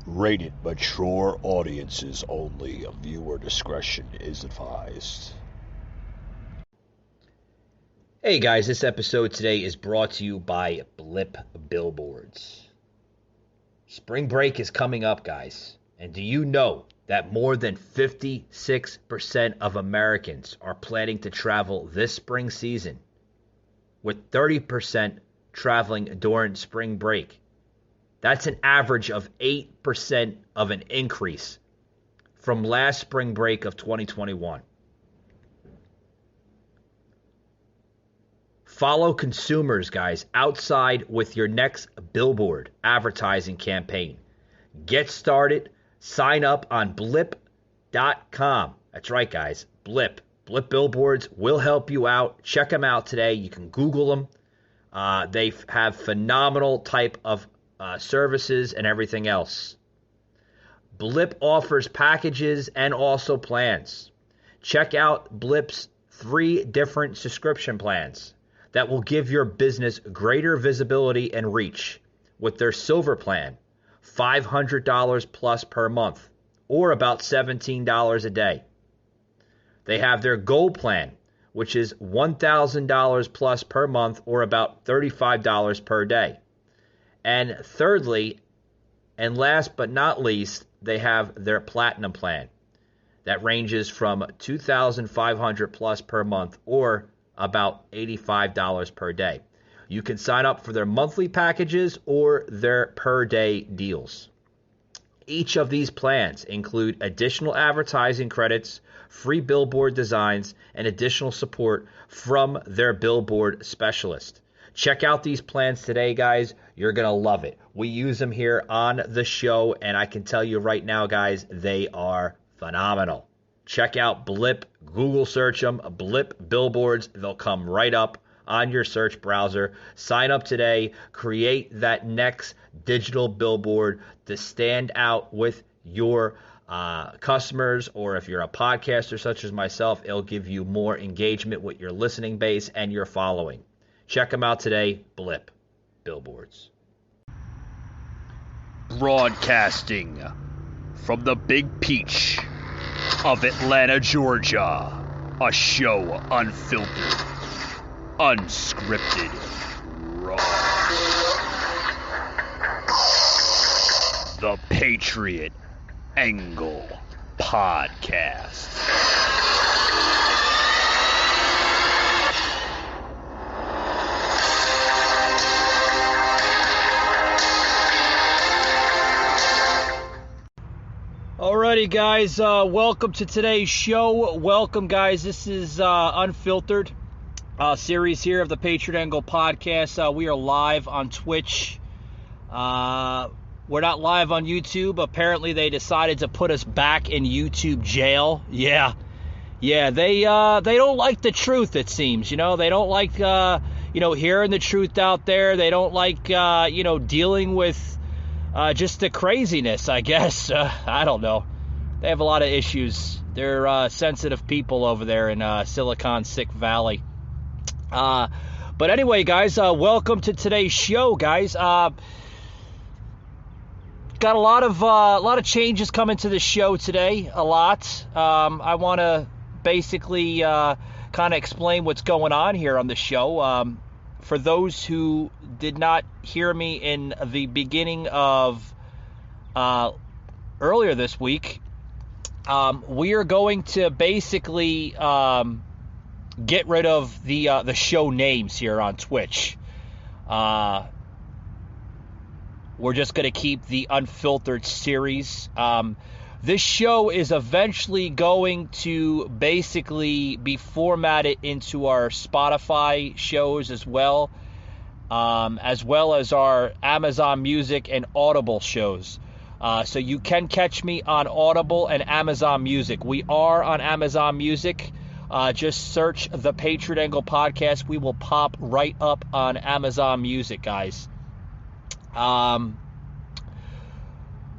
Rated mature audiences only. Viewer discretion is advised. Hey guys, this episode today is brought to you by Blip Billboards. Spring break is coming up, guys. And do you know that more than 56% of Americans are planning to travel this spring season, with 30% traveling during spring break? That's an average of 8% of an increase from last spring break of 2021. Follow consumers, guys, outside with your next billboard advertising campaign. Get started. Sign up on blip.com. That's right, guys. Blip. Blip Billboards will help you out. Check them out today. You can Google them. They have phenomenal type of services and everything else. Blip offers packages and also plans. Check out Blip's 3 different subscription plans that will give your business greater visibility and reach. With their silver plan, $500 plus per month, or about $17 a day. They have their gold plan, which is $1,000 plus per month, or about $35 per day. And thirdly, and last but not least, they have their platinum plan that ranges from $2,500 plus per month, or about $85 per day. You can sign up for their monthly packages or their per day deals. Each of these plans include additional advertising credits, free billboard designs, and additional support from their billboard specialist. Check out these plans today, guys. You're going to love it. We use them here on the show, and I can tell you right now, guys, they are phenomenal. Check out Blip. Google search them, Blip Billboards. They'll come right up on your search browser. Sign up today. Create that next digital billboard to stand out with your customers, or if you're a podcaster such as myself, it'll give you more engagement with your listening base and your following. Check them out today. Blip Billboards. Broadcasting from the Big Peach of Atlanta, Georgia. A show unfiltered, unscripted, raw. The Patriot Angle Podcast. Alrighty, guys, welcome to today's show. Welcome, guys. This is Unfiltered series here of the Patriot Angle Podcast. We are live on Twitch. We're not live on YouTube. Apparently, they decided to put us back in YouTube jail. Yeah, they don't like the truth, it seems. You know, they don't like, hearing the truth out there. They don't like, dealing with just the craziness, I guess. I don't know. They have a lot of issues. They're sensitive people over there in Silicon Sick Valley. But anyway, guys, welcome to today's show, guys. Got a lot of changes coming to the show today. A lot. I want to basically kind of explain what's going on here on the show. For those who did not hear me in the beginning of earlier this week, we are going to basically get rid of the show names here on Twitch. We're just going to keep the Unfiltered series. This show is eventually going to basically be formatted into our Spotify shows as well as our Amazon Music and Audible shows. So you can catch me on Audible and Amazon Music. We are on Amazon Music. Just search the Patriot Angle Podcast. We will pop right up on Amazon Music, guys.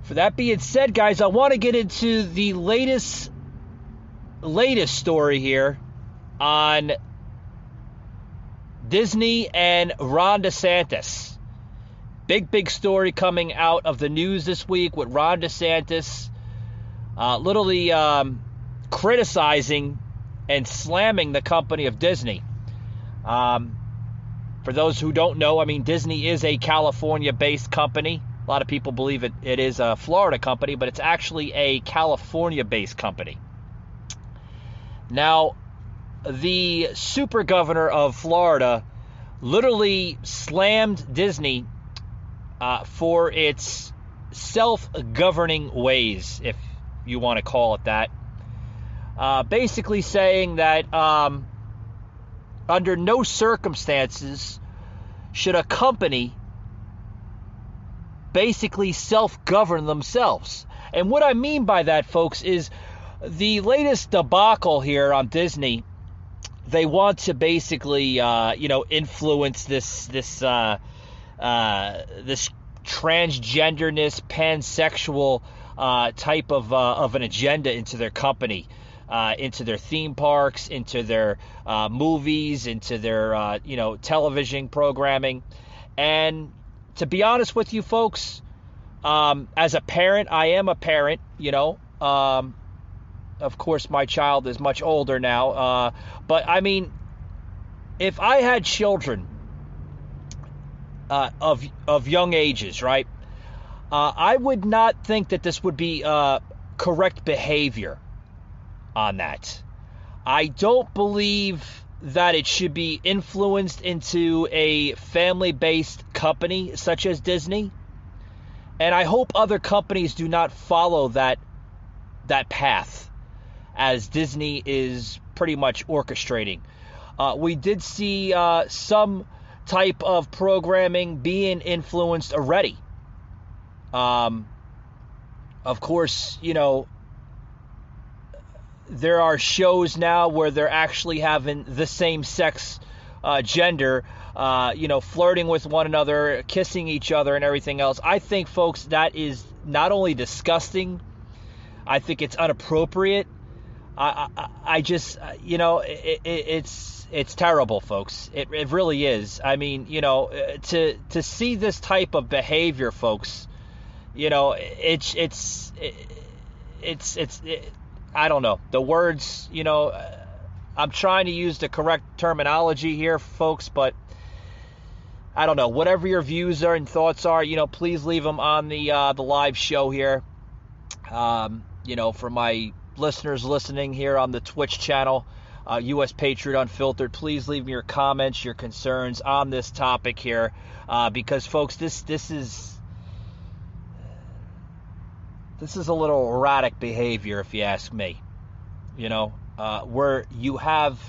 For that being said, guys, I want to get into the latest story here on Disney and Ron Desantis. Big story coming out of the news this week with Ron Desantis literally criticizing and slamming the company of Disney. For those who don't know, I mean, Disney is a California-based company. A lot of people believe it is a Florida company, but it's actually a California-based company. Now, the super governor of Florida literally slammed Disney for its self-governing ways, if you want to call it that. Basically saying that under no circumstances should a company basically self-govern themselves. And what I mean by that, folks, is the latest debacle here on Disney. They want to basically, influence this transgenderness, pansexual type of an agenda into their company, into their theme parks, into their movies, into their television programming. And to be honest with you, folks, as a parent, I am a parent. Of course, my child is much older now. But I mean, if I had children of young ages, right, I would not think that this would be correct behavior on that. I don't believe that it should be influenced into a family-based company such as Disney. And I hope other companies do not follow that path, as Disney is pretty much orchestrating. We did see some type of programming being influenced already. Of course, there are shows now where they're actually having the same sex gender, flirting with one another, kissing each other and everything else. I think, folks, that is not only disgusting, I think it's inappropriate. I just, it's terrible, folks. It really is. I mean, to see this type of behavior, folks, it's I don't know. The words, I'm trying to use the correct terminology here, folks, but I don't know. Whatever your views are and thoughts are, please leave them on the live show here. For my listeners listening here on the Twitch channel, U.S. Patriot Unfiltered, please leave me your comments, your concerns on this topic here, because, folks, this is a little erratic behavior, if you ask me. Where you have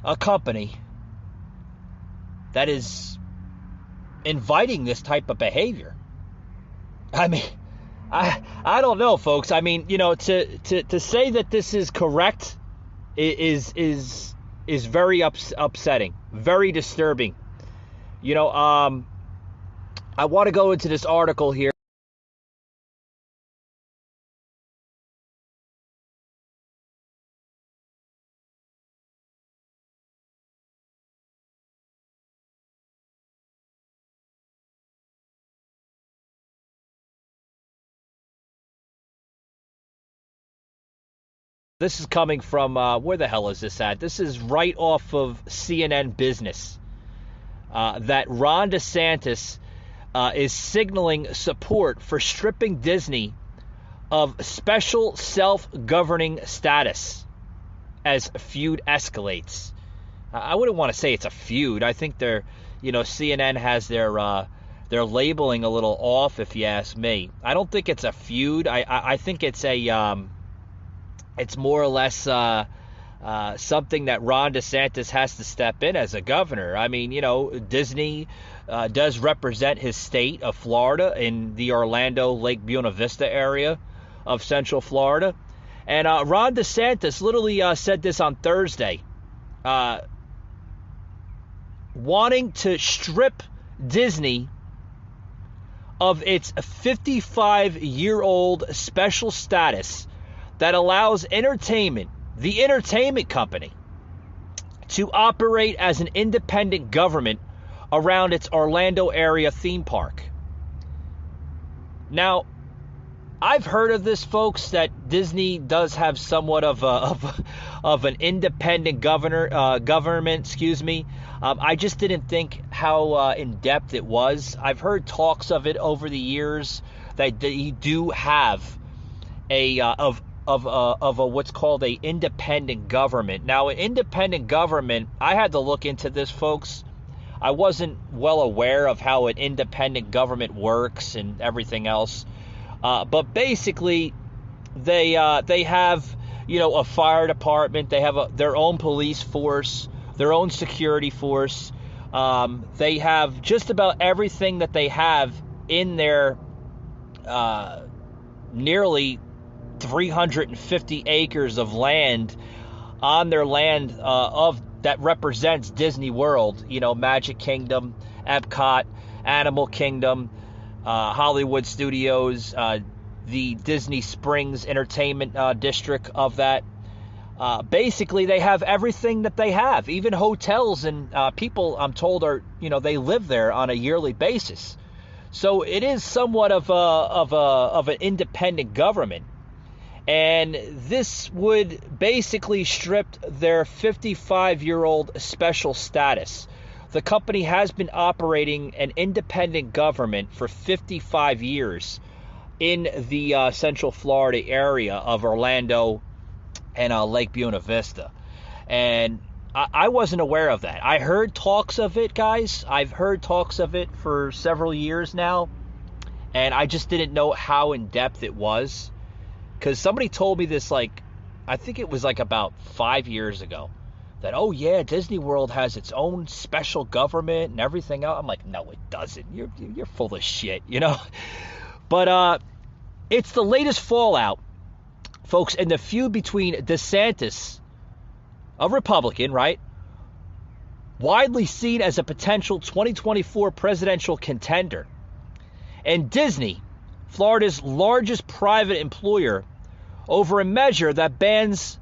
a company that is inviting this type of behavior. I mean, I don't know, folks. I mean, to say that this is correct is very upsetting, very disturbing. I want to go into this article here. This is coming from, where the hell is this at? This is right off of CNN Business. That Ron Desantis is signaling support for stripping Disney of special self-governing status as feud escalates. I wouldn't want to say it's a feud. I think CNN has their labeling a little off, if you ask me. I don't think it's a feud. I think it's it's more or less something that Ron DeSantis has to step in as a governor. I mean, Disney does represent his state of Florida in the Orlando, Lake Buena Vista area of Central Florida. And Ron DeSantis literally said this on Thursday, wanting to strip Disney of its 55-year-old special status that allows the entertainment company, to operate as an independent government around its Orlando area theme park. Now, I've heard of this, folks, that Disney does have somewhat of an independent government. I just didn't think how in depth it was. I've heard talks of it over the years that you do have a what's called a independent government. Now, an independent government, I had to look into this, folks. I wasn't well aware of how an independent government works and everything else. But basically, they have, a fire department. They have their own police force, their own security force. They have just about everything that they have in their nearly 350 acres of land on their land that represents Disney World. Magic Kingdom, Epcot, Animal Kingdom, Hollywood Studios, the Disney Springs Entertainment District of that. Basically, they have everything that they have, even hotels, and people, I'm told, are they live there on a yearly basis. So it is somewhat of an independent government, and this would basically strip their 55-year-old special status. The company has been operating an independent government for 55 years in the Central Florida area of Orlando and Lake Buena Vista. And I wasn't aware of that. I heard talks of it, guys. I've heard talks of it for several years now. And I just didn't know how in depth it was. Because somebody told me this, I think it was about 5 years ago. That, oh yeah, Disney World has its own special government and everything else. I'm like, no, it doesn't. You're full of shit, But it's the latest fallout, folks, in the feud between DeSantis, a Republican, right, widely seen as a potential 2024 presidential contender, and Disney, Florida's largest private employer, over a measure that bans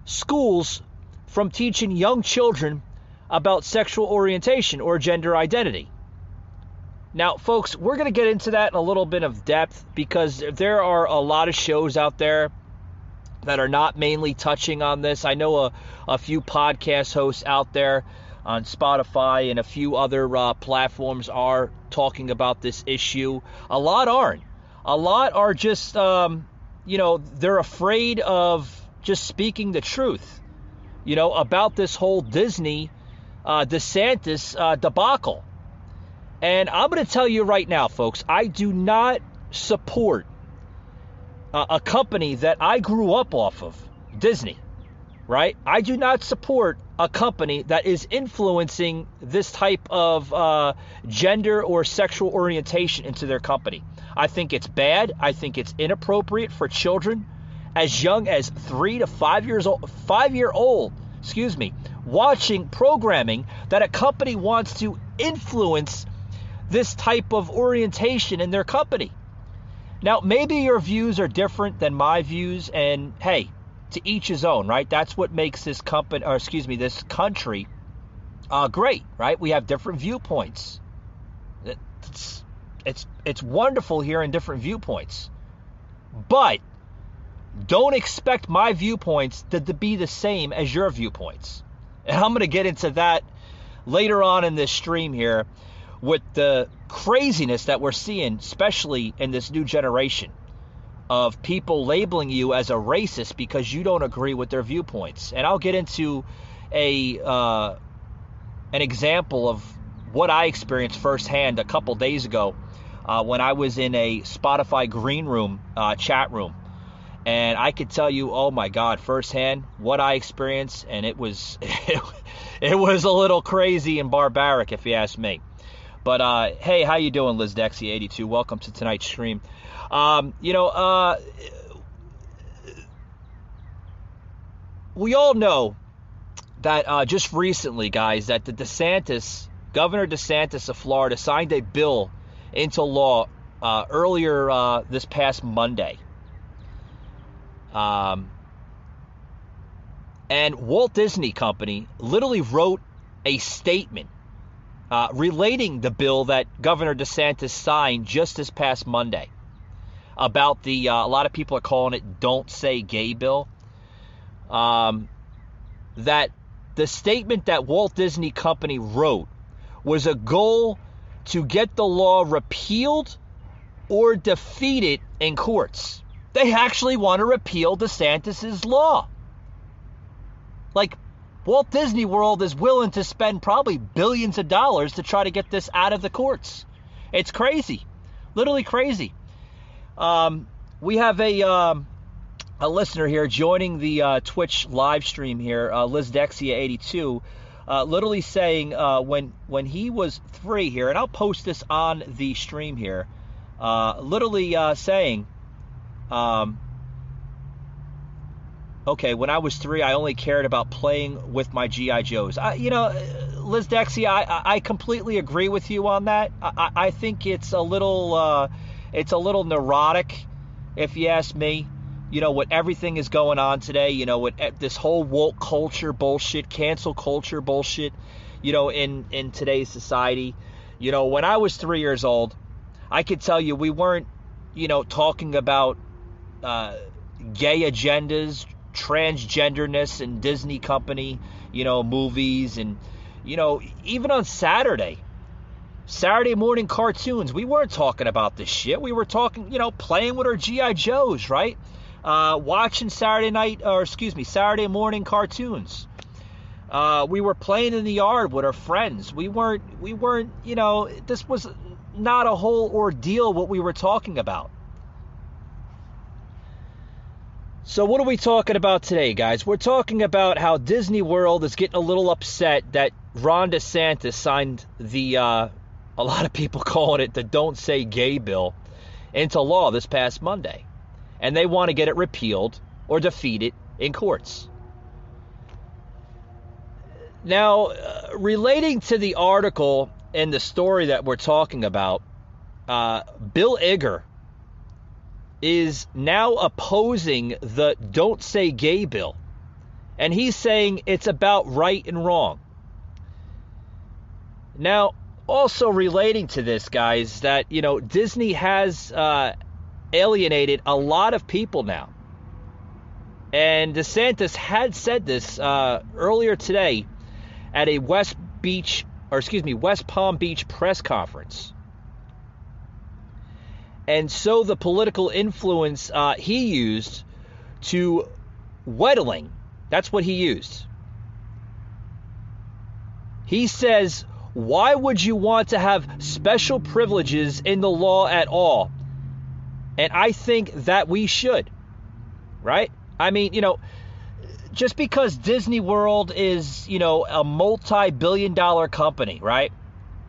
schools from teaching young children about sexual orientation or gender identity. Now, folks, we're going to get into that in a little bit of depth because there are a lot of shows out there that are not mainly touching on this. I know a few podcast hosts out there on Spotify and a few other platforms are talking about this issue. A lot aren't. A lot are just, they're afraid of just speaking the truth, about this whole Disney DeSantis debacle. And I'm going to tell you right now, folks, I do not support a company that I grew up off of, Disney, right? I do not support a company that is influencing this type of gender or sexual orientation into their company. I think it's bad. I think it's inappropriate for children as young as 3 to 5 years old, 5-year-old, watching programming that a company wants to influence this type of orientation in their company. Now, maybe your views are different than my views, and hey, to each his own, right? That's what makes this this country great, right? We have different viewpoints. It's wonderful hearing different viewpoints, but don't expect my viewpoints to be the same as your viewpoints. And I'm going to get into that later on in this stream here with the craziness that we're seeing, especially in this new generation of people labeling you as a racist because you don't agree with their viewpoints. And I'll get into an example of what I experienced firsthand a couple days ago when I was in a Spotify green room chat room. And I could tell you, oh my God, firsthand what I experienced, and it was it was a little crazy and barbaric, if you ask me. But hey, how you doing, Liz Dexy 82? Welcome to tonight's stream. We all know that just recently, guys, that Governor DeSantis of Florida signed a bill into law earlier this past Monday. And Walt Disney Company literally wrote a statement relating the bill that Governor DeSantis signed just this past Monday about the, a lot of people are calling it Don't Say Gay bill, that the statement that Walt Disney Company wrote was a goal to get the law repealed or defeated in courts. They actually want to repeal DeSantis's law. Like, Walt Disney World is willing to spend probably billions of dollars to try to get this out of the courts. It's crazy. Literally crazy. We have a listener here joining the Twitch live stream here, Liz Dexia82, literally saying when he was 3 here, and I'll post this on the stream here, literally saying, okay, when I was 3, I only cared about playing with my G.I. Joes. Liz Dexia, I completely agree with you on that. I think it's a little neurotic, if you ask me. What everything is going on today, with this whole woke culture bullshit, cancel culture bullshit, in today's society. When I was 3 years old, I could tell you we weren't, talking about gay agendas, transgenderness and Disney Company, movies, and, even on Saturday morning cartoons, we weren't talking about this shit. We were talking, playing with our G.I. Joes, right? Watching Saturday morning cartoons. We were playing in the yard with our friends. We weren't, this was not a whole ordeal what we were talking about. So what are we talking about today, guys? We're talking about how Disney World is getting a little upset that Ron DeSantis signed the, a lot of people calling it the Don't Say Gay bill, into law this past Monday. And they want to get it repealed or defeated in courts. Now, relating to the article and the story that we're talking about, Bill Iger is now opposing the Don't Say Gay bill. And he's saying it's about right and wrong. Now, also relating to this, guys, that, Disney has alienated a lot of people now. And DeSantis had said this earlier today at a West Palm Beach press conference. And so the political influence he used to wheedling, that's what he used. He says, why would you want to have special privileges in the law at all? And I think that we should, right? I mean, just because Disney World is, a multi-billion-dollar company, right?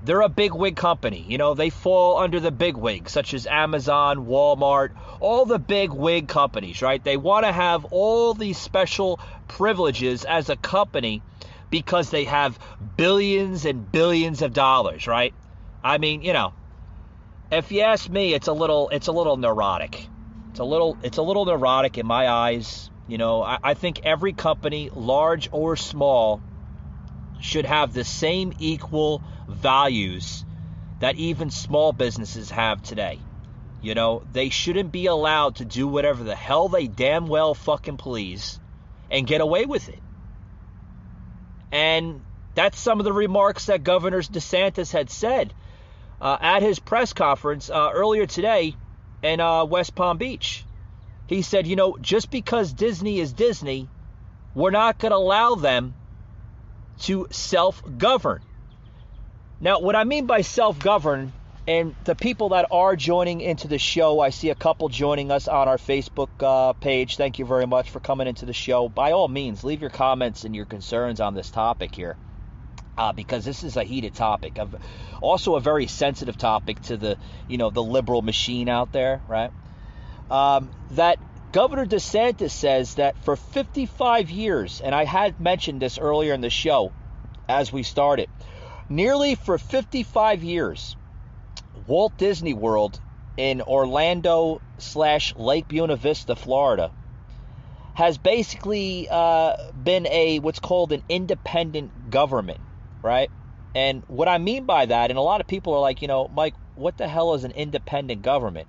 They're a big-wig company. They fall under the big-wigs, such as Amazon, Walmart, all the big-wig companies, right? They want to have all these special privileges as a company because they have billions and billions of dollars, right? I mean, if you ask me, it's a little neurotic. It's a little neurotic in my eyes. I think every company, large or small, should have the same equal values that even small businesses have today. They shouldn't be allowed to do whatever the hell they damn well fucking please and get away with it. And that's some of the remarks that Governor DeSantis had said at his press conference earlier today in West Palm Beach. He said, just because Disney is Disney, we're not going to allow them to self-govern. Now, what I mean by self-govern, and the people that are joining into the show, I see a couple joining us on our Facebook page. Thank you very much for coming into the show. By all means, leave your comments and your concerns on this topic here, because this is a heated topic. Also a very sensitive topic to the, the liberal machine out there, right? That Governor DeSantis says that for 55 years, and I had mentioned this earlier in the show as we started, nearly for 55 years, Walt Disney World in Orlando/Lake Buena Vista, Florida, has basically been what's called an independent government, right? And what I mean by that, and a lot of people are like, Mike, what the hell is an independent government?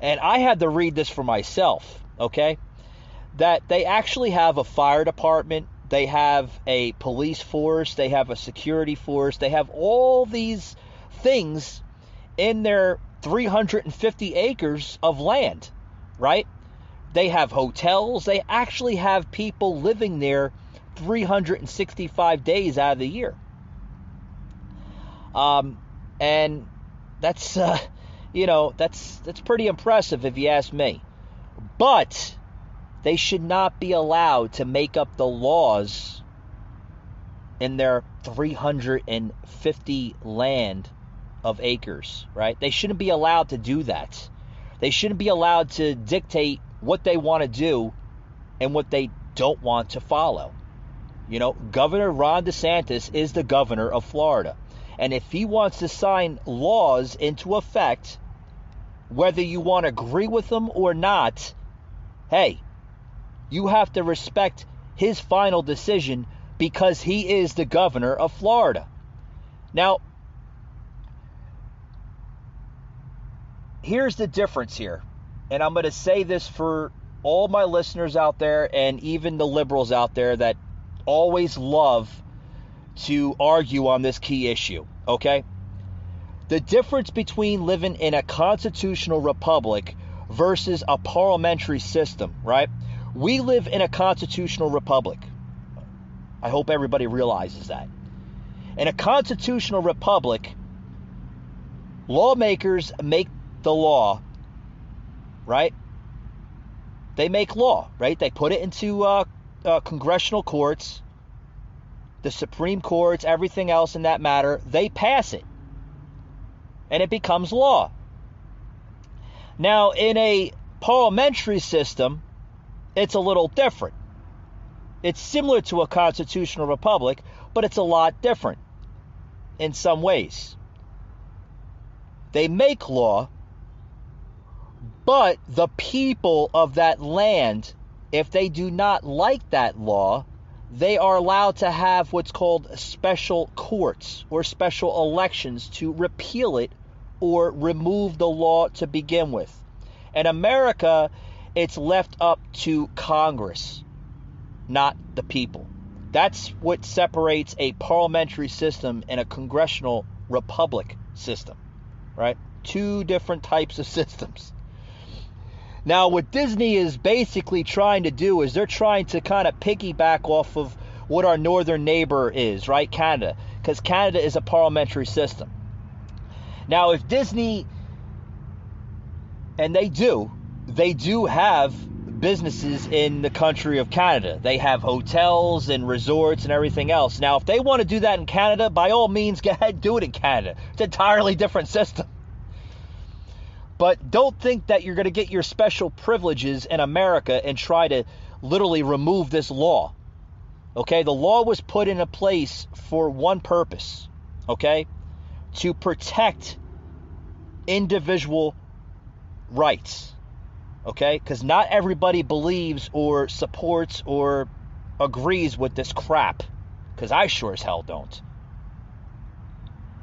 And I had to read this for myself, okay? That they actually have a fire department, they have a police force, they have a security force, they have all these things in their 350 acres of land, right? They have hotels, they actually have people living there 365 days out of the year. And that's, that's pretty impressive if you ask me. But they should not be allowed to make up the laws in their 350 land of acres, right? They shouldn't be allowed to do that. They shouldn't be allowed to dictate what they want to do and what they don't want to follow. Governor Ron Desantis is the governor of Florida. And if he wants to sign laws into effect, whether you want to agree with them or not, hey, you have to respect his final decision because he is the governor of Florida. Now, here's the difference here. And I'm going to say this for all my listeners out there and even the liberals out there that always love to argue on this key issue, okay? The difference between living in a constitutional republic versus a parliamentary system, right? We live in a constitutional republic. I hope everybody realizes that. In a constitutional republic, lawmakers make the law, right? They make law, right? They put it into congressional courts, the Supreme Courts, everything else in that matter. They pass it, and it becomes law. Now, in a parliamentary system, it's a little different. It's similar to a constitutional republic, but it's a lot different in some ways. They make law, but the people of that land, if they do not like that law, they are allowed to have what's called special courts or special elections to repeal it or remove the law to begin with. In America, it's left up to Congress, not the people. That's what separates a parliamentary system and a congressional republic system, right? Two different types of systems. Now, what Disney is basically trying to do is they're trying to kind of piggyback off of what our northern neighbor is, right? Canada, because Canada is a parliamentary system. Now, if Disney, and they do have businesses in the country of Canada. They have hotels and resorts and everything else. Now, if they want to do that in Canada, by all means, go ahead, do it in Canada. It's an entirely different system. But don't think that you're going to get your special privileges in America and try to literally remove this law. Okay? The law was put into place for one purpose. Okay? To protect individual rights. Okay? Because not everybody believes or supports or agrees with this crap. Because I sure as hell don't.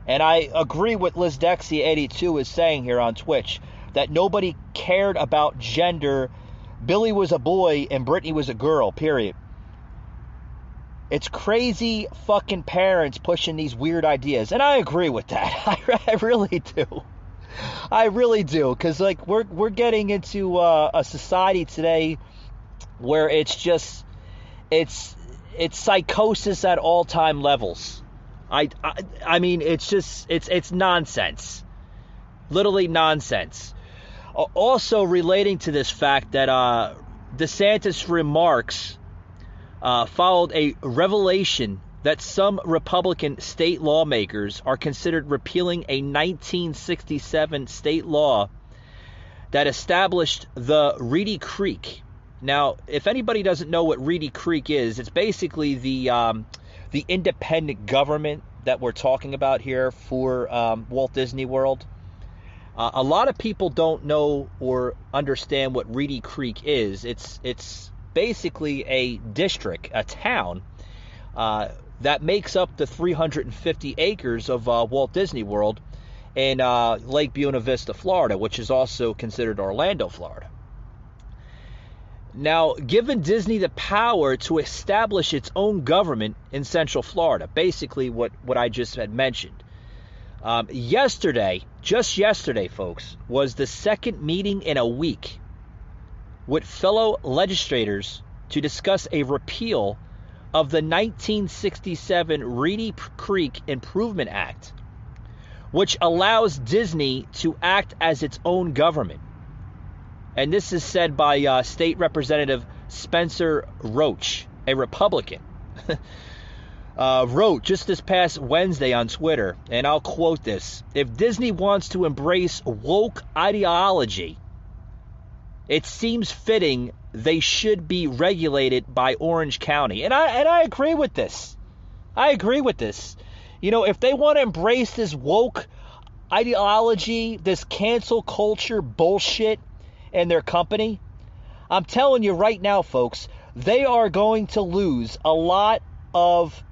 And I agree with LizDexia82 is saying here on Twitch, that nobody cared about gender. Billy was a boy and Brittany was a girl, period. It's crazy fucking parents pushing these weird ideas. And I agree with that. I really do. I really do. Because like we're getting into a society today where it's just, it's psychosis at all time levels. I mean, it's just, it's nonsense. Literally nonsense. Also relating to this fact that DeSantis' remarks followed a revelation that some Republican state lawmakers are considered repealing a 1967 state law that established the Reedy Creek. Now, if anybody doesn't know what Reedy Creek is, it's basically the independent government that we're talking about here for Walt Disney World. A lot of people don't know or understand what Reedy Creek is. It's basically a district, a town, that makes up the 350 acres of Walt Disney World in Lake Buena Vista, Florida, which is also considered Orlando, Florida. Now, given Disney the power to establish its own government in Central Florida, basically what I just had mentioned, just yesterday, folks, was the second meeting in a week with fellow legislators to discuss a repeal of the 1967 Reedy Creek Improvement Act, which allows Disney to act as its own government. And this is said by State Representative Spencer Roach, a Republican. Wrote just this past Wednesday on Twitter, and I'll quote this: "If Disney wants to embrace woke ideology, it seems fitting they should be regulated by Orange County." And I agree with this. You know, if they want to embrace this woke ideology, this cancel culture bullshit in their company, I'm telling you right now, folks, they are going to lose a lot of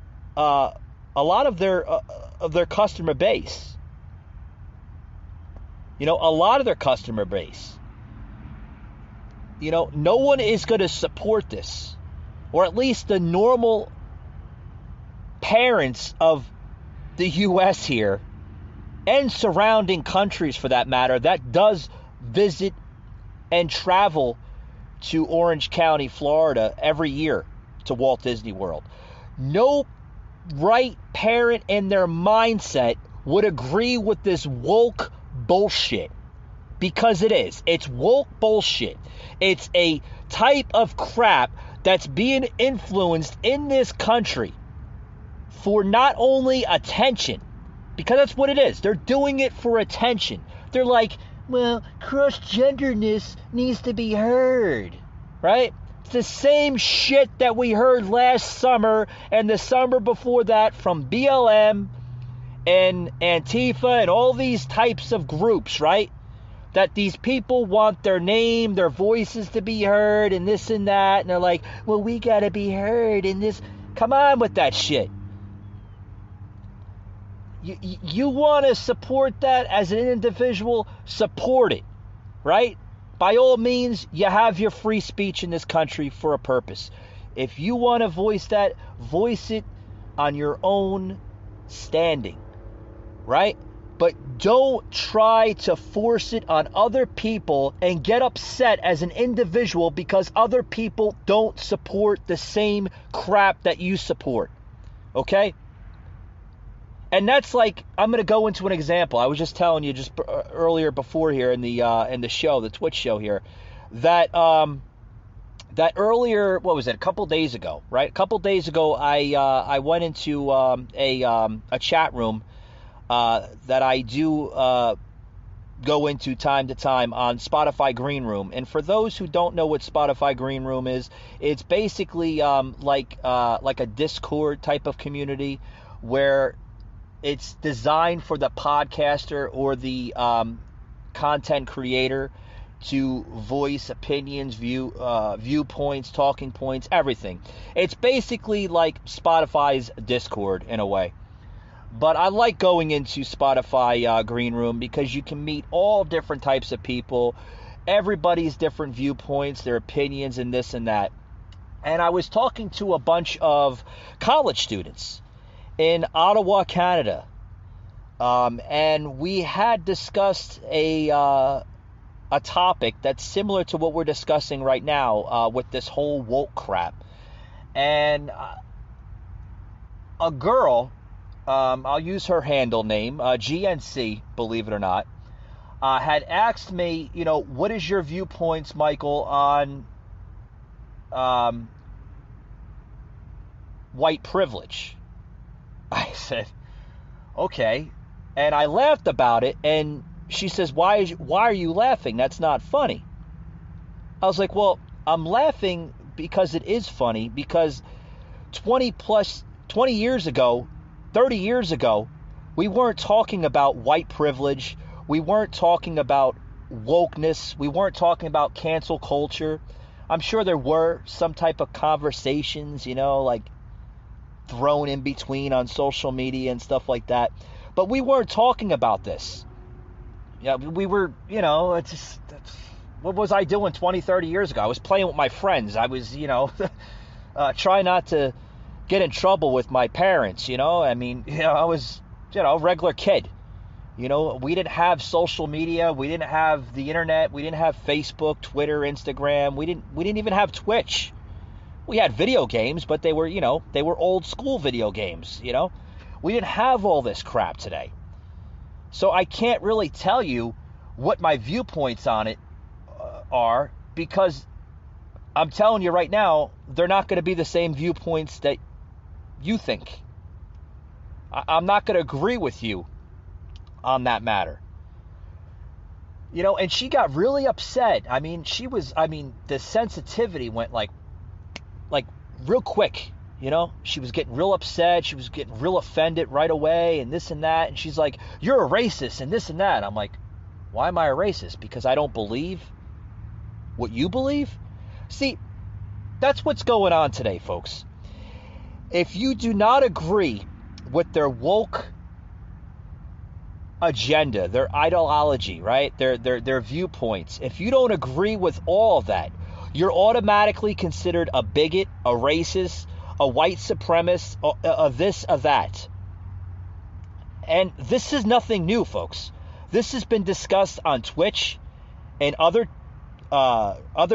their customer base. You know, a lot of their customer base. You know, no one is going to support this, or at least the normal parents of the U.S. here and surrounding countries, for that matter, that does visit and travel to Orange County, Florida every year to Walt Disney World. No right parent in their mindset would agree with this woke bullshit, because it is. It's woke bullshit. It's a type of crap that's being influenced in this country for not only attention, because that's what it is. They're doing it for attention. They're like, well, cross-genderness needs to be heard, right? It's the same shit that we heard last summer and the summer before that from BLM and Antifa and all these types of groups, right? That these people want their name, their voices to be heard and this and that. And they're like, well, we got to be heard in this. Come on with that shit. You want to support that as an individual, support it, right? By all means, you have your free speech in this country for a purpose. If you want to voice that, voice it on your own standing, right? But don't try to force it on other people and get upset as an individual because other people don't support the same crap that you support, okay? And that's like, I'm going to go into an example. I was just telling you just earlier before here in the show, the Twitch show here, that that earlier, what was it, a couple days ago, right? A couple days ago, I went into a chat room that I do go into time to time on Spotify Green Room. And for those who don't know what Spotify Green Room is, it's basically like a Discord type of community where it's designed for the podcaster or the content creator to voice opinions, viewpoints, talking points, everything. It's basically like Spotify's Discord in a way. But I like going into Spotify Green Room because you can meet all different types of people, everybody's different viewpoints, their opinions, and this and that. And I was talking to a bunch of college students in Ottawa, Canada, and we had discussed a topic that's similar to what we're discussing right now with this whole woke crap. And a girl, I'll use her handle name, GNC, believe it or not, had asked me, you know, what is your viewpoints, Michael, on white privilege? I said, okay. And I laughed about it, and she says, why are you laughing? That's not funny. I was like, well, I'm laughing because it is funny, because 20 years ago, 30 years ago, we weren't talking about white privilege. We weren't talking about wokeness. We weren't talking about cancel culture. I'm sure there were some type of conversations, you know, like thrown in between on social media and stuff like that. But we weren't talking about this. Yeah, we were, it's just, what was I doing 20, 30 years ago? I was playing with my friends. I was, trying not to get in trouble with my parents, I mean, I was, a regular kid. We didn't have social media. We didn't have the internet. We didn't have Facebook, Twitter, Instagram. We didn't even have Twitch. We had video games, but they were old school video games, We didn't have all this crap today. So I can't really tell you what my viewpoints on it are, because I'm telling you right now, they're not going to be the same viewpoints that you think. I'm not going to agree with you on that matter. And she got really upset. I mean, the sensitivity went like real quick. She was getting real upset. She was getting real offended right away and this and that. And she's like, "You're a racist and this and that." I'm like, why am I a racist? Because I don't believe what you believe? See, that's what's going on today, folks. If you do not agree with their woke agenda, their ideology, right? Their viewpoints, if you don't agree with all of that, you're automatically considered a bigot, a racist, a white supremacist, a this, a that. And this is nothing new, folks. This has been discussed on Twitch and other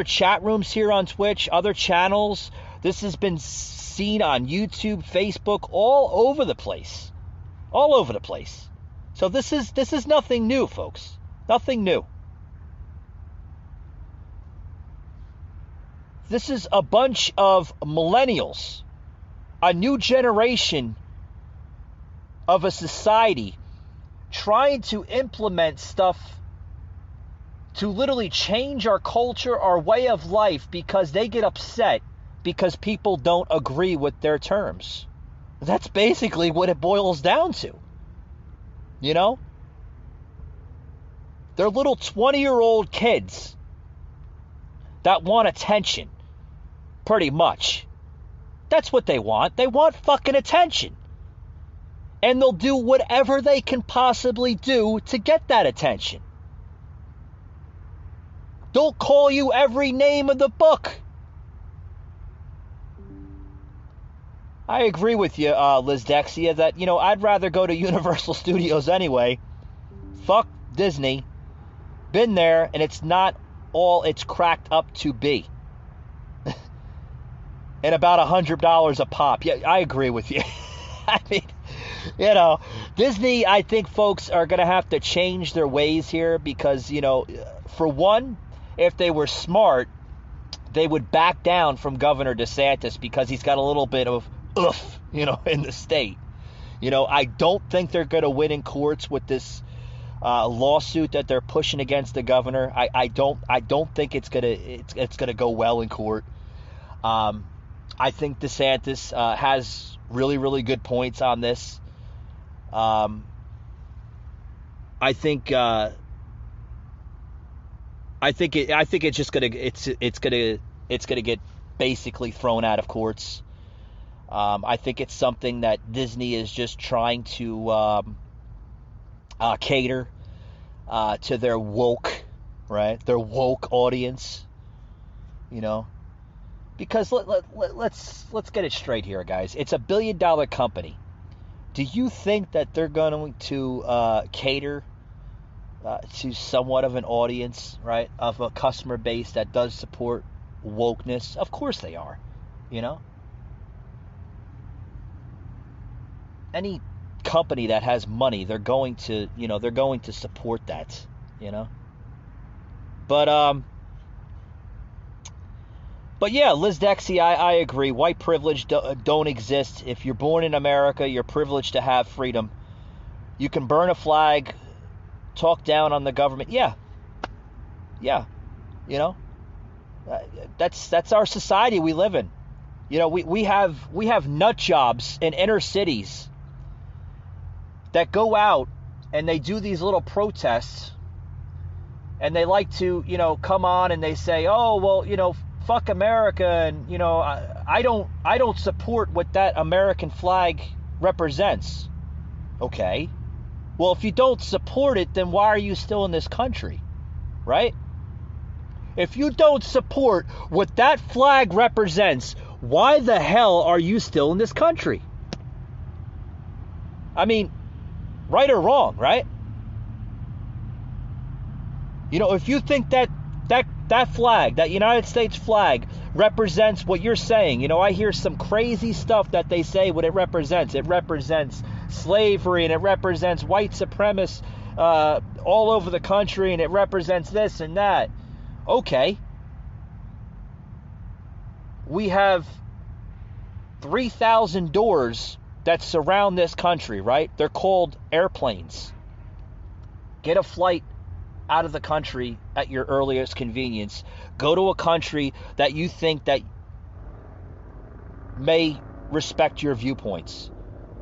chat rooms here on Twitch, other channels. This has been seen on YouTube, Facebook, all over the place. All over the place. So this is nothing new, folks. Nothing new. This is a bunch of millennials, a new generation of a society trying to implement stuff to literally change our culture, our way of life, because they get upset because people don't agree with their terms. That's basically what it boils down to. They're little 20-year-old kids that want attention, pretty much. That's what they want. They want fucking attention. And they'll do whatever they can possibly do to get that attention. They'll call you every name of the book. I agree with you, Liz Dexia, that, I'd rather go to Universal Studios anyway. Fuck Disney. Been there, and it's not all it's cracked up to be. And about $100 a pop. Yeah, I agree with you. I mean, Disney, I think folks are going to have to change their ways here because, for one, if they were smart, they would back down from Governor DeSantis because he's got a little bit of in the state. I don't think they're going to win in courts with this lawsuit that they're pushing against the governor. I don't think it's gonna go well in court. I think DeSantis has really, really good points on this. I think it's just gonna get basically thrown out of courts. I think it's something that Disney is just trying to cater to their woke, right? Their woke audience, Because let's get it straight here, guys. It's $1 billion company. Do you think that they're going to cater to somewhat of an audience, right? Of a customer base that does support wokeness? Of course they are, Any company that has money, they're going to support that, But yeah, Liz Dexy, I agree. White privilege don't exist. If you're born in America, you're privileged to have freedom. You can burn a flag, talk down on the government. Yeah. That's our society we live in. We have nut jobs in inner cities that go out and they do these little protests, and they like to, come on and they say, oh, well, fuck America, and I don't support what that American flag represents. Okay. Well, if you don't support it, then why are you still in this country? Right? If you don't support what that flag represents, why the hell are you still in this country? I mean, right or wrong, right? If you think that flag, that United States flag, represents what you're saying, I hear some crazy stuff that they say what it represents. It represents slavery, and it represents white supremacists all over the country, and it represents this and that. Okay. We have 3,000 doors that surround this country, right? They're called airplanes. Get a flight out of the country at your earliest convenience. Go to a country that you think that may respect your viewpoints.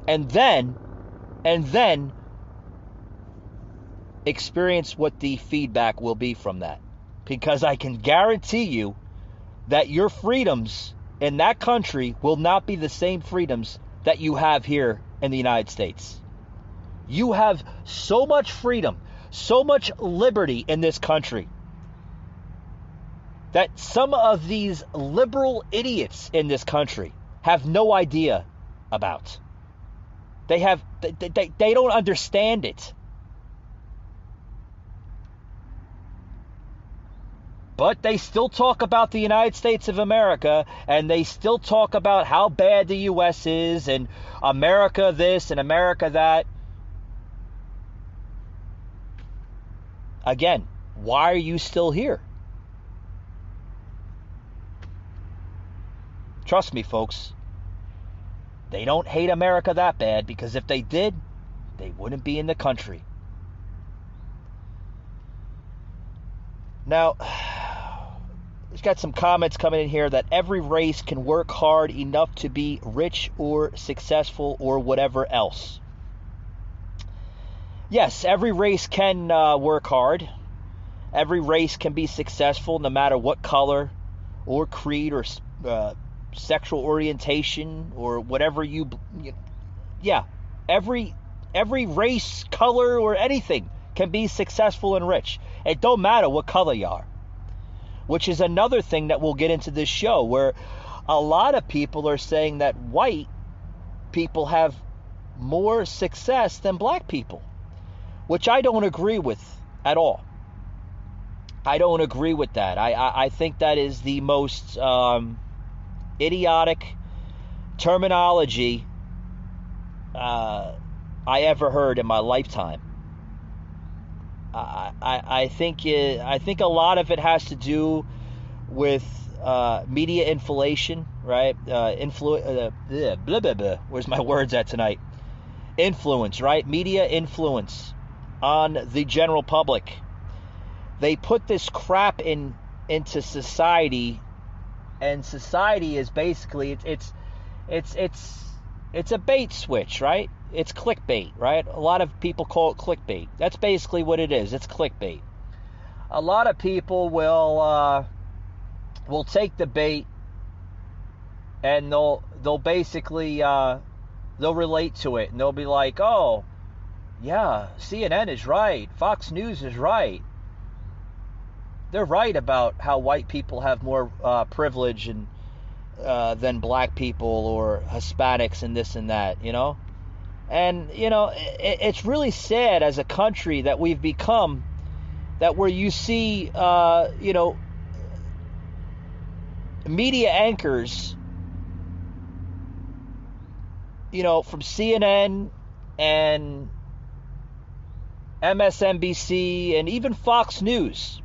And then experience what the feedback will be from that. Because I can guarantee you that your freedoms in that country will not be the same freedoms that you have here in the United States. You have so much freedom, so much liberty in this country that some of these liberal idiots in this country have no idea about. They don't understand it. But they still talk about the United States of America, and they still talk about how bad the U.S. is, and America this and America that. Again, why are you still here? Trust me, folks. They don't hate America that bad, because if they did, they wouldn't be in the country. Now, there's got some comments coming in here that every race can work hard enough to be rich or successful or whatever else. Yes, every race can work hard. Every race can be successful no matter what color or creed or sexual orientation or whatever every race, color, or anything can be successful and rich. It don't matter what color you are. Which is another thing that we'll get into this show, where a lot of people are saying that white people have more success than black people, which I don't agree with at all. I don't agree with that. I think that is the most idiotic terminology I ever heard in my lifetime. I think a lot of it has to do with media inflation, right? Where's my words at tonight? Influence, right? Media influence on the general public. They put this crap into society, and society is basically it's a bait switch, right? It's clickbait, right? A lot of people call it clickbait. That's basically what it is. It's clickbait. A lot of people will take the bait, and they'll basically they'll relate to it, and they'll be like, "Oh, yeah, CNN is right. Fox News is right. They're right about how white people have more privilege and than black people or Hispanics and this and that, And, it's really sad as a country that we've become, that where you see, media anchors, from CNN and MSNBC and even Fox News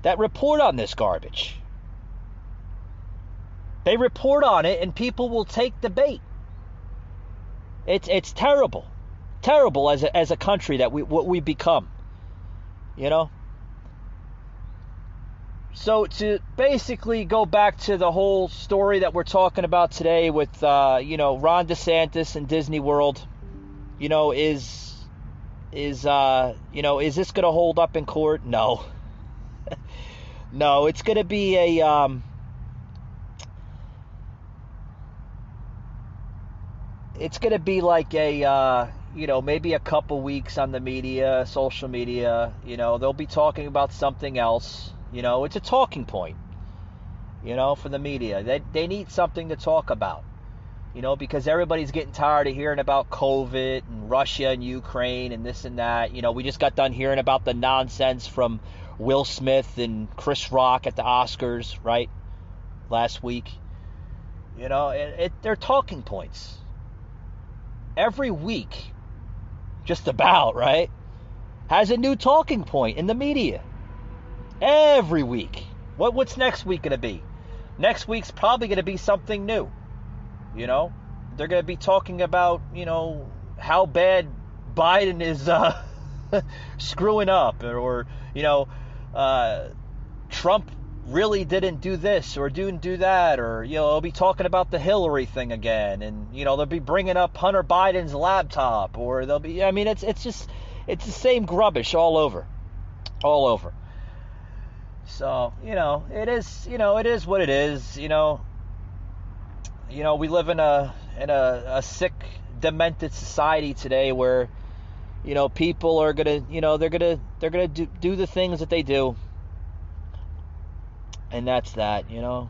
that report on this garbage. They report on it, and people will take the bait. It's terrible as a country that what we become, So to basically go back to the whole story that we're talking about today with Ron DeSantis and Disney World, is this going to hold up in court? No. No, it's going to be it's going to be like a, maybe a couple weeks on the media, social media. They'll be talking about something else. It's a talking point, for the media. They need something to talk about, because everybody's getting tired of hearing about COVID and Russia and Ukraine and this and that. We just got done hearing about the nonsense from Will Smith and Chris Rock at the Oscars, right? Last week. They're talking points. Every week, just about, right, has a new talking point in the media. Every week. What's next week going to be? Next week's probably going to be something new. They're going to be talking about, how bad Biden is screwing up, or Trump really didn't do this or didn't do that, or they'll be talking about the Hillary thing again, and they'll be bringing up Hunter Biden's laptop, or they'll be, it's the same grubbish all over. So it is what it is. We live in a sick, demented society today where people are gonna they're gonna do the things that they do. And that's that, I'm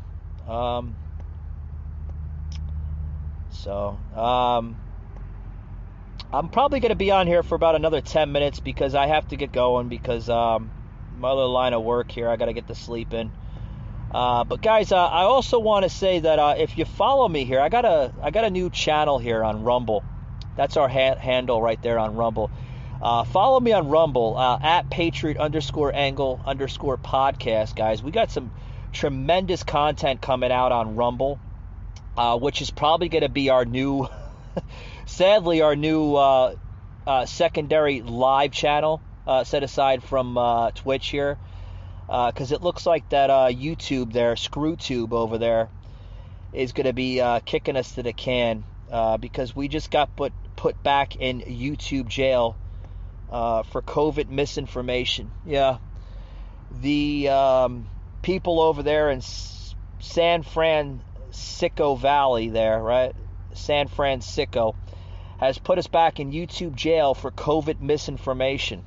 probably going to be on here for about another 10 minutes because I have to get going because my other line of work here, I got to get to sleep in. But guys, I also want to say that if you follow me here, I got a new channel here on Rumble. That's our handle right there on Rumble. Follow me on Rumble at Patriot_Angle_podcast, guys. We got some tremendous content coming out on Rumble, which is probably going to be our new, sadly, our new secondary live channel set aside from Twitch here, because it looks like that YouTube there, ScrewTube over there, is going to be kicking us to the can because we just got put back in YouTube jail for COVID misinformation. Yeah, the people over there in San Francisco Valley there, right? San Francisco has put us back in YouTube jail for COVID misinformation,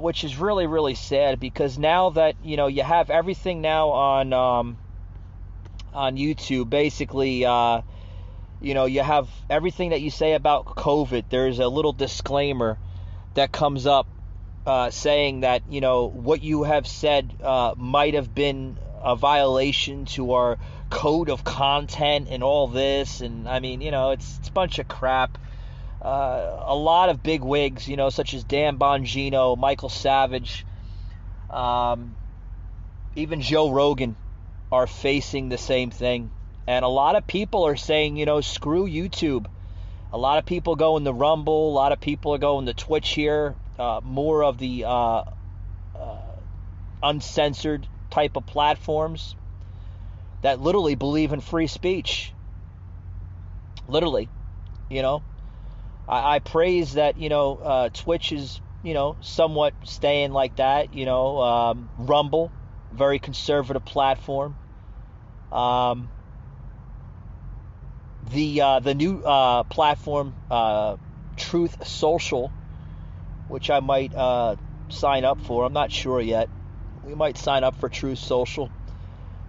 which is really, really sad because now that, you have everything now on YouTube, basically, you have everything that you say about COVID. There's a little disclaimer that comes up saying that, what you have said might have been a violation to our code of content and all this. And it's a bunch of crap. A lot of big wigs, such as Dan Bongino, Michael Savage, even Joe Rogan are facing the same thing. And a lot of people are saying, screw YouTube. A lot of people go in the Rumble. A lot of people are going to Twitch here. More of the uncensored type of platforms that literally believe in free speech. Literally, I praise that, Twitch is, somewhat staying like that. Rumble, very conservative platform. The new platform, Truth Social, which I might sign up for. I'm not sure yet. We might sign up for Truth Social.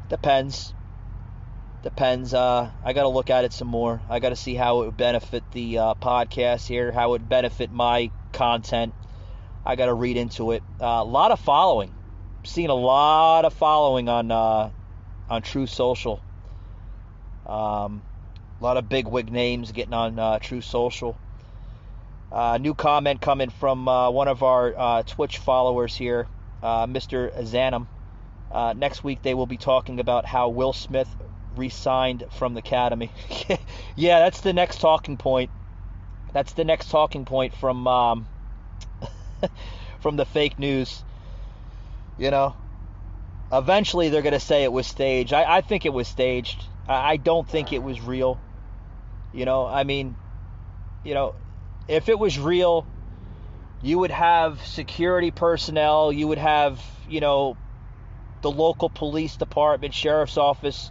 Depends. I got to look at it some more. I got to see how it would benefit the podcast here, how it would benefit my content. I got to read into it. A lot of following. Seen a lot of following on Truth Social. A lot of big wig names getting on Truth Social. New comment coming from one of our Twitch followers here, Mr. Zanum. Next week they will be talking about how Will Smith resigned from the Academy. Yeah, that's the next talking point. That's the next talking point from from the fake news. Eventually they're going to say it was staged. I think it was staged. I don't think it was real. If it was real, you would have security personnel, you would have, the local police department, sheriff's office,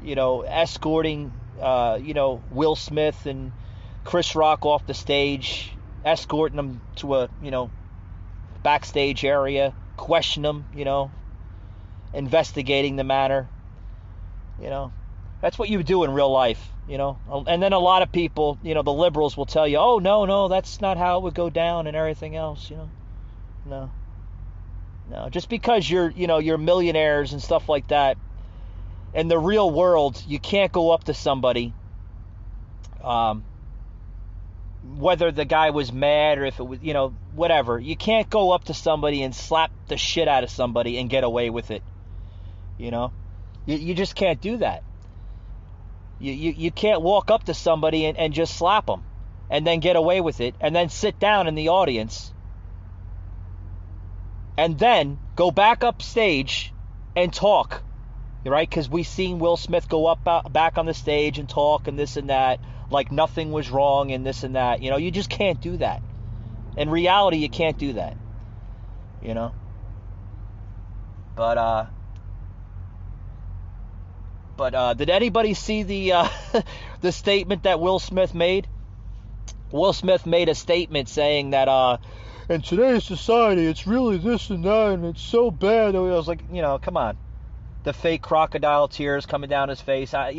escorting, Will Smith and Chris Rock off the stage, escorting them to a, backstage area, question them, investigating the matter. That's what you do in real life, And then a lot of people, the liberals will tell you, oh, no, that's not how it would go down and everything else, No. Just because you're millionaires and stuff like that, in the real world, you can't go up to somebody, whether the guy was mad or if it was, whatever. You can't go up to somebody and slap the shit out of somebody and get away with it. You just can't do that. You can't walk up to somebody and just slap them and then get away with it and then sit down in the audience and then go back upstage and talk, right? Because we seen Will Smith go back on the stage and talk and this and that, like nothing was wrong and this and that. You just can't do that. In reality, you can't do that. But did anybody see the the statement that Will Smith made? Will Smith made a statement saying that in today's society, it's really this and that, and it's so bad. I was like, come on. The fake crocodile tears coming down his face. I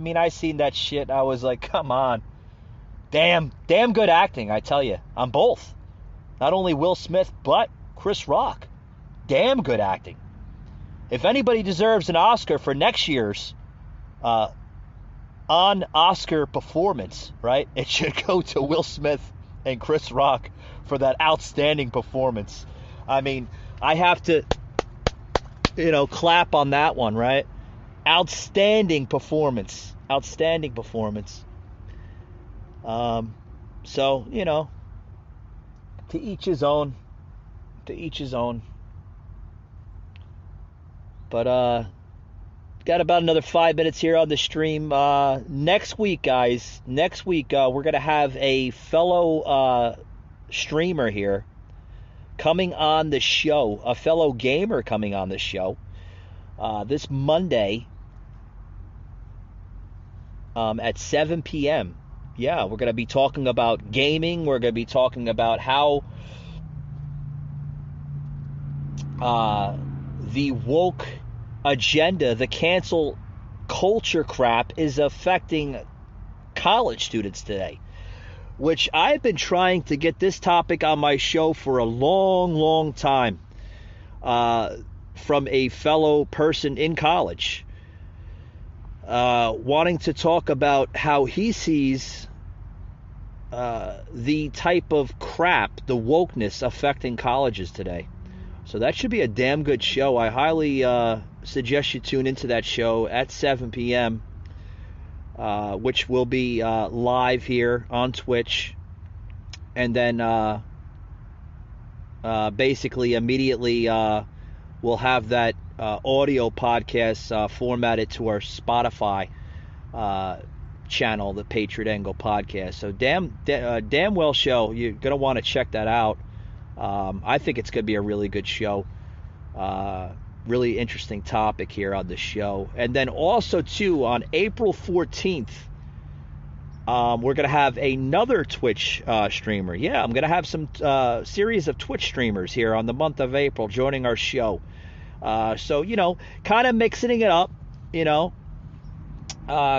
mean, I seen that shit. I was like, come on. Damn good acting, I tell you. On both. Not only Will Smith, but Chris Rock. Damn good acting. If anybody deserves an Oscar for next year's on-Oscar performance, right, it should go to Will Smith and Chris Rock for that outstanding performance. I mean, I have to, clap on that one, right? Outstanding performance. Outstanding performance. So, to each his own. To each his own. But got about another 5 minutes here on the stream. Next week, guys, we're going to have a fellow streamer here coming on the show, a fellow gamer coming on the show this Monday at 7 p.m. Yeah, we're going to be talking about gaming. We're going to be talking about how the woke agenda, the cancel culture crap is affecting college students today, which I've been trying to get this topic on my show for a long time from a fellow person in college wanting to talk about how he sees the type of crap, the wokeness affecting colleges today. So that should be a damn good show. I highly suggest you tune into that show at 7 p.m., which will be live here on Twitch. And then basically immediately we'll have that audio podcast formatted to our Spotify channel, the Patriot Angle Podcast. So damn well show. You're going to want to check that out. I think it's going to be a really good show. Really interesting topic here on the show. And then also, too, on April 14th, we're going to have another Twitch streamer. Yeah, I'm going to have some series of Twitch streamers here on the month of April joining our show. So, kind of mixing it up, going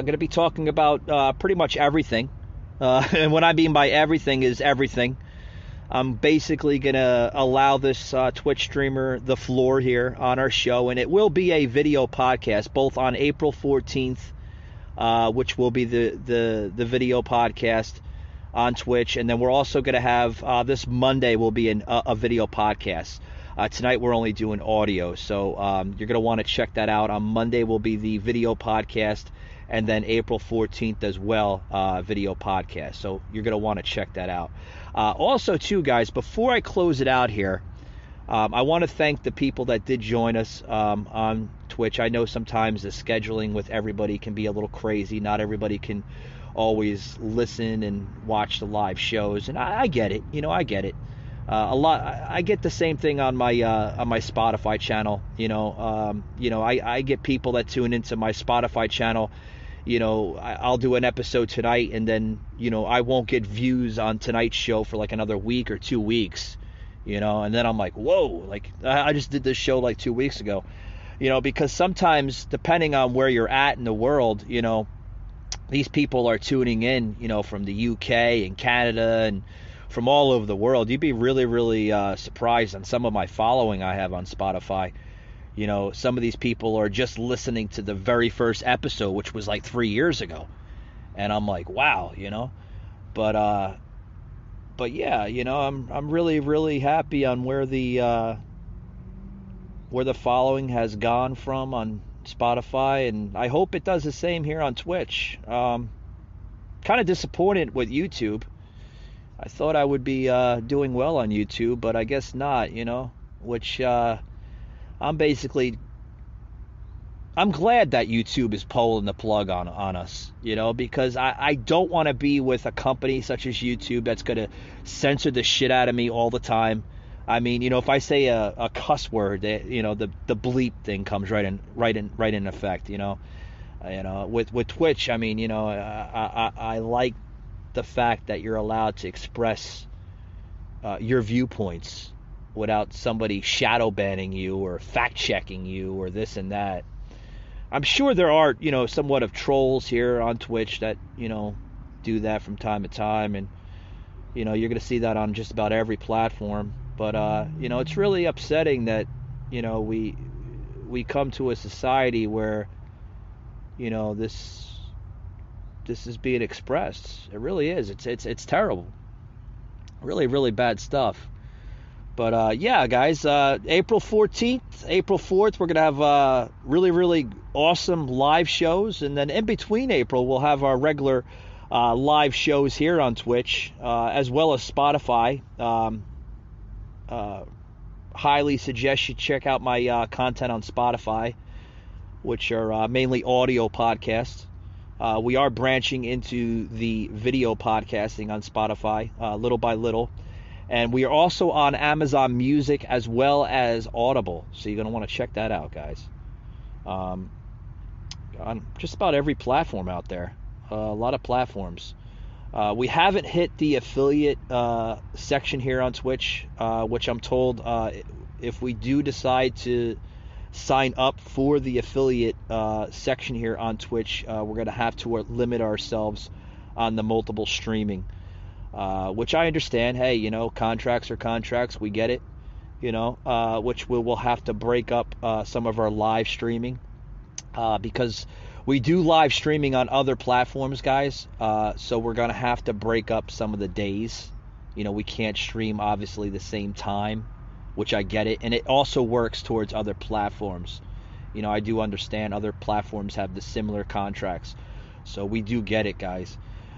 to be talking about pretty much everything. And what I mean by everything is everything. I'm basically going to allow this Twitch streamer the floor here on our show, and it will be a video podcast, both on April 14th, which will be the video podcast on Twitch, and then we're also going to have this Monday will be a video podcast. Tonight we're only doing audio, so you're going to want to check that out. On Monday will be the video podcast, and then April 14th as well, video podcast. So you're going to want to check that out. Also, too, guys, before I close it out here, I want to thank the people that did join us on Twitch. I know sometimes the scheduling with everybody can be a little crazy. Not everybody can always listen and watch the live shows, and I get it. I get it. I get the same thing on my Spotify channel. I get people that tune into my Spotify channel. I'll do an episode tonight, and then I won't get views on tonight's show for like another week or 2 weeks. And then I'm like, whoa, like I just did this show like 2 weeks ago. Because sometimes, depending on where you're at in the world, these people are tuning in, from the UK and Canada and from all over the world. You'd be really, really surprised on some of my following I have on Spotify. Some of these people are just listening to the very first episode, which was like 3 years ago. And I'm like, wow, But yeah, I'm really, really happy on where the following has gone from on Spotify, and I hope it does the same here on Twitch. Kind of disappointed with YouTube. I thought I would be doing well on YouTube, but I guess not, which I'm glad that YouTube is pulling the plug on us, because I don't want to be with a company such as YouTube that's going to censor the shit out of me all the time. I mean, if I say a cuss word, the bleep thing comes right in effect. With Twitch, I mean, I like the fact that you're allowed to express your viewpoints without somebody shadow banning you or fact checking you or this and that. I'm sure there are, somewhat of trolls here on Twitch that, do that from time to time, and you're going to see that on just about every platform. But it's really upsetting that we come to a society where this is being expressed. It really is. It's terrible. Really, really bad stuff. But yeah, guys, April 14th, April 4th, we're gonna have really, really awesome live shows, and then in between April, we'll have our regular live shows here on Twitch, as well as Spotify. Highly suggest you check out my content on Spotify, which are mainly audio podcasts. We are branching into the video podcasting on Spotify little by little. And we are also on Amazon Music as well as Audible. So you're going to want to check that out, guys. On just about every platform out there. A lot of platforms. We haven't hit the affiliate section here on Twitch, which I'm told if we do decide to sign up for the affiliate section here on Twitch, we're going to have to limit ourselves on the multiple streaming, which I understand. Hey, contracts are contracts. We get it, which we'll have to break up some of our live streaming because we do live streaming on other platforms, guys. So we're going to have to break up some of the days. We can't stream, obviously, the same time, which I get it. And it also works towards other platforms. I do understand other platforms have the similar contracts. So we do get it, guys.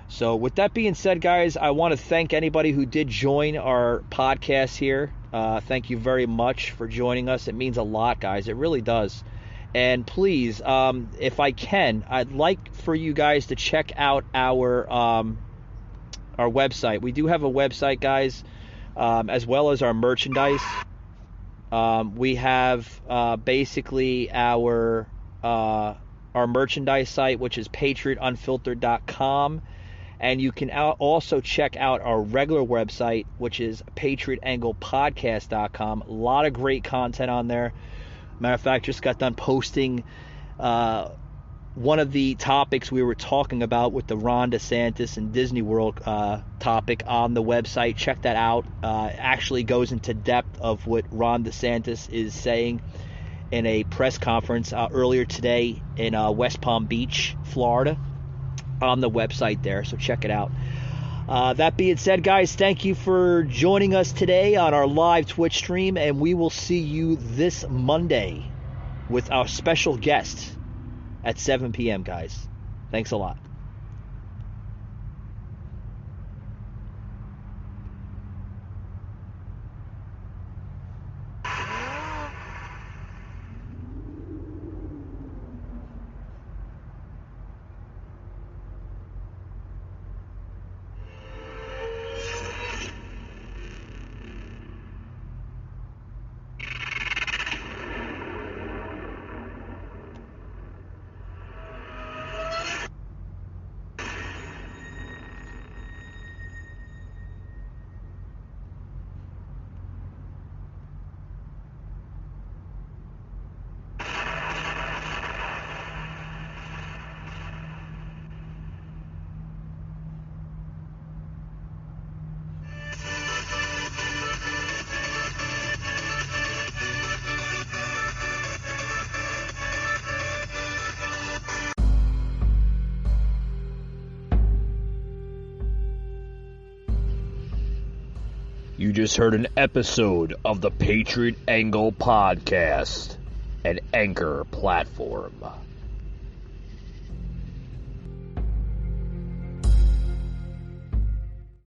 So with that being said, guys, I want to thank anybody who did join our podcast here. Thank you very much for joining us. It means a lot, guys. It really does. And please, if I can, I'd like for you guys to check out our website. We do have a website, guys, as well as our merchandise. We have basically our merchandise site, which is patriotunfiltered.com. And you can also check out our regular website, which is patriotanglepodcast.com. A lot of great content on there. Matter of fact, just got done posting one of the topics we were talking about with the Ron Desantis and Disney World topic on the website. Check that out. Actually goes into depth of what Ron Desantis is saying in a press conference earlier today in West Palm Beach, Florida, on the website there. So check it out. That being said, guys, thank you for joining us today on our live Twitch stream, and we will see you this Monday with our special guest at 7 p.m., guys. Thanks a lot. You just heard an episode of the Patriot Angle Podcast, an Anchor platform.